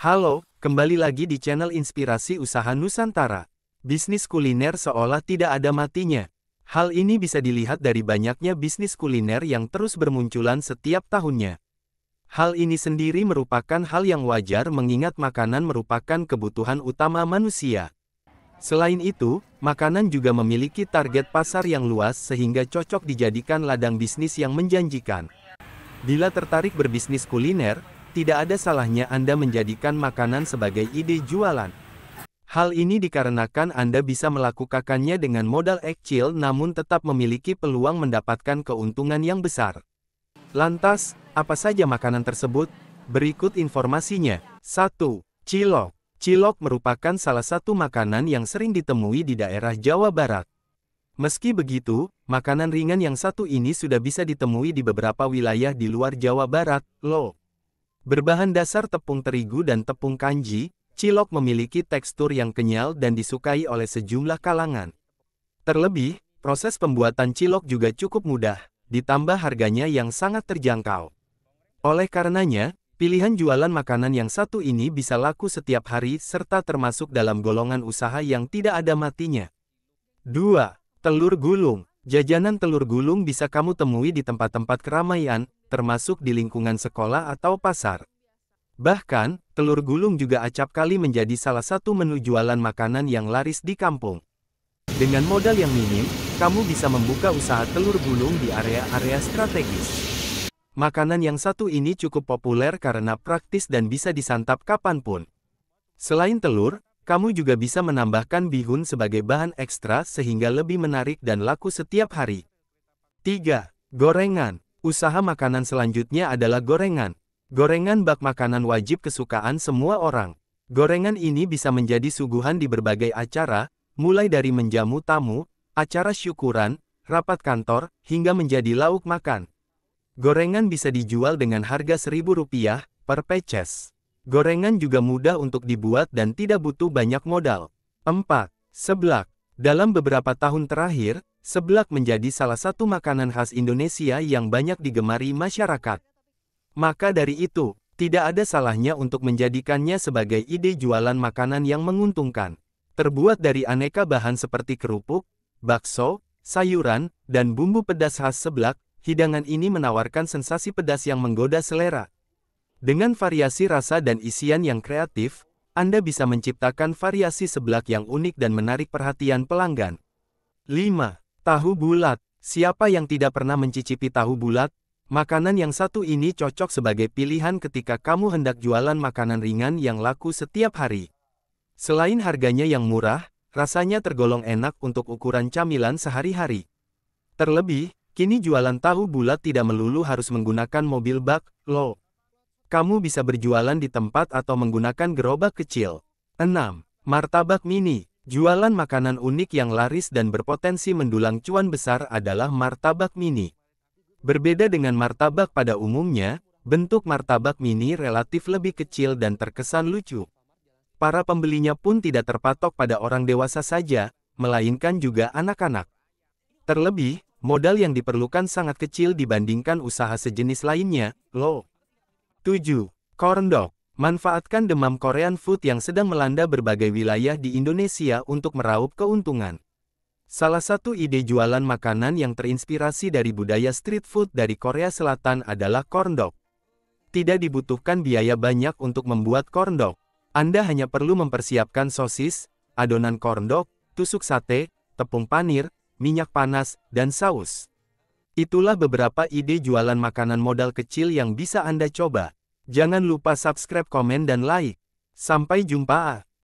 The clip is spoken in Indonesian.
Halo, kembali lagi di channel Inspirasi Usaha Nusantara. Bisnis kuliner seolah tidak ada matinya. Hal ini bisa dilihat dari banyaknya bisnis kuliner yang terus bermunculan setiap tahunnya. Hal ini sendiri merupakan hal yang wajar mengingat makanan merupakan kebutuhan utama manusia. Selain itu, makanan juga memiliki target pasar yang luas sehingga cocok dijadikan ladang bisnis yang menjanjikan. Bila tertarik berbisnis kuliner, tidak ada salahnya Anda menjadikan makanan sebagai ide jualan. Hal ini dikarenakan Anda bisa melakukannya dengan modal kecil namun tetap memiliki peluang mendapatkan keuntungan yang besar. Lantas, apa saja makanan tersebut? Berikut informasinya. 1. Cilok. Cilok merupakan salah satu makanan yang sering ditemui di daerah Jawa Barat. Meski begitu, makanan ringan yang satu ini sudah bisa ditemui di beberapa wilayah di luar Jawa Barat, loh. Berbahan dasar tepung terigu dan tepung kanji, cilok memiliki tekstur yang kenyal dan disukai oleh sejumlah kalangan. Terlebih, proses pembuatan cilok juga cukup mudah, ditambah harganya yang sangat terjangkau. Oleh karenanya, pilihan jualan makanan yang satu ini bisa laku setiap hari serta termasuk dalam golongan usaha yang tidak ada matinya. 2. Telur gulung. Jajanan telur gulung bisa kamu temui di tempat-tempat keramaian, termasuk di lingkungan sekolah atau pasar. Bahkan, telur gulung juga acap kali menjadi salah satu menu jualan makanan yang laris di kampung. Dengan modal yang minim, kamu bisa membuka usaha telur gulung di area-area strategis. Makanan yang satu ini cukup populer karena praktis dan bisa disantap kapanpun. Selain telur, kamu juga bisa menambahkan bihun sebagai bahan ekstra sehingga lebih menarik dan laku setiap hari. 3. Gorengan. Usaha makanan selanjutnya adalah gorengan. Gorengan bak makanan wajib kesukaan semua orang. Gorengan ini bisa menjadi suguhan di berbagai acara, mulai dari menjamu tamu, acara syukuran, rapat kantor, hingga menjadi lauk makan. Gorengan bisa dijual dengan harga Rp1.000 per peces. Gorengan juga mudah untuk dibuat dan tidak butuh banyak modal. 4. Seblak. Dalam beberapa tahun terakhir, seblak menjadi salah satu makanan khas Indonesia yang banyak digemari masyarakat. Maka dari itu, tidak ada salahnya untuk menjadikannya sebagai ide jualan makanan yang menguntungkan. Terbuat dari aneka bahan seperti kerupuk, bakso, sayuran, dan bumbu pedas khas seblak, hidangan ini menawarkan sensasi pedas yang menggoda selera. Dengan variasi rasa dan isian yang kreatif, Anda bisa menciptakan variasi seblak yang unik dan menarik perhatian pelanggan. 5. Tahu bulat. Siapa yang tidak pernah mencicipi tahu bulat? Makanan yang satu ini cocok sebagai pilihan ketika kamu hendak jualan makanan ringan yang laku setiap hari. Selain harganya yang murah, rasanya tergolong enak untuk ukuran camilan sehari-hari. Terlebih, kini jualan tahu bulat tidak melulu harus menggunakan mobil bak, loh. Kamu bisa berjualan di tempat atau menggunakan gerobak kecil. 6. Martabak mini. Jualan makanan unik yang laris dan berpotensi mendulang cuan besar adalah martabak mini. Berbeda dengan martabak pada umumnya, bentuk martabak mini relatif lebih kecil dan terkesan lucu. Para pembelinya pun tidak terpatok pada orang dewasa saja, melainkan juga anak-anak. Terlebih, modal yang diperlukan sangat kecil dibandingkan usaha sejenis lainnya, loh. 7. Corn dog. Manfaatkan demam Korean food yang sedang melanda berbagai wilayah di Indonesia untuk meraup keuntungan. Salah satu ide jualan makanan yang terinspirasi dari budaya street food dari Korea Selatan adalah corn dog. Tidak dibutuhkan biaya banyak untuk membuat corn dog. Anda hanya perlu mempersiapkan sosis, adonan corn dog, tusuk sate, tepung panir, minyak panas, dan saus. Itulah beberapa ide jualan makanan modal kecil yang bisa Anda coba. Jangan lupa subscribe, komen, dan like. Sampai jumpa.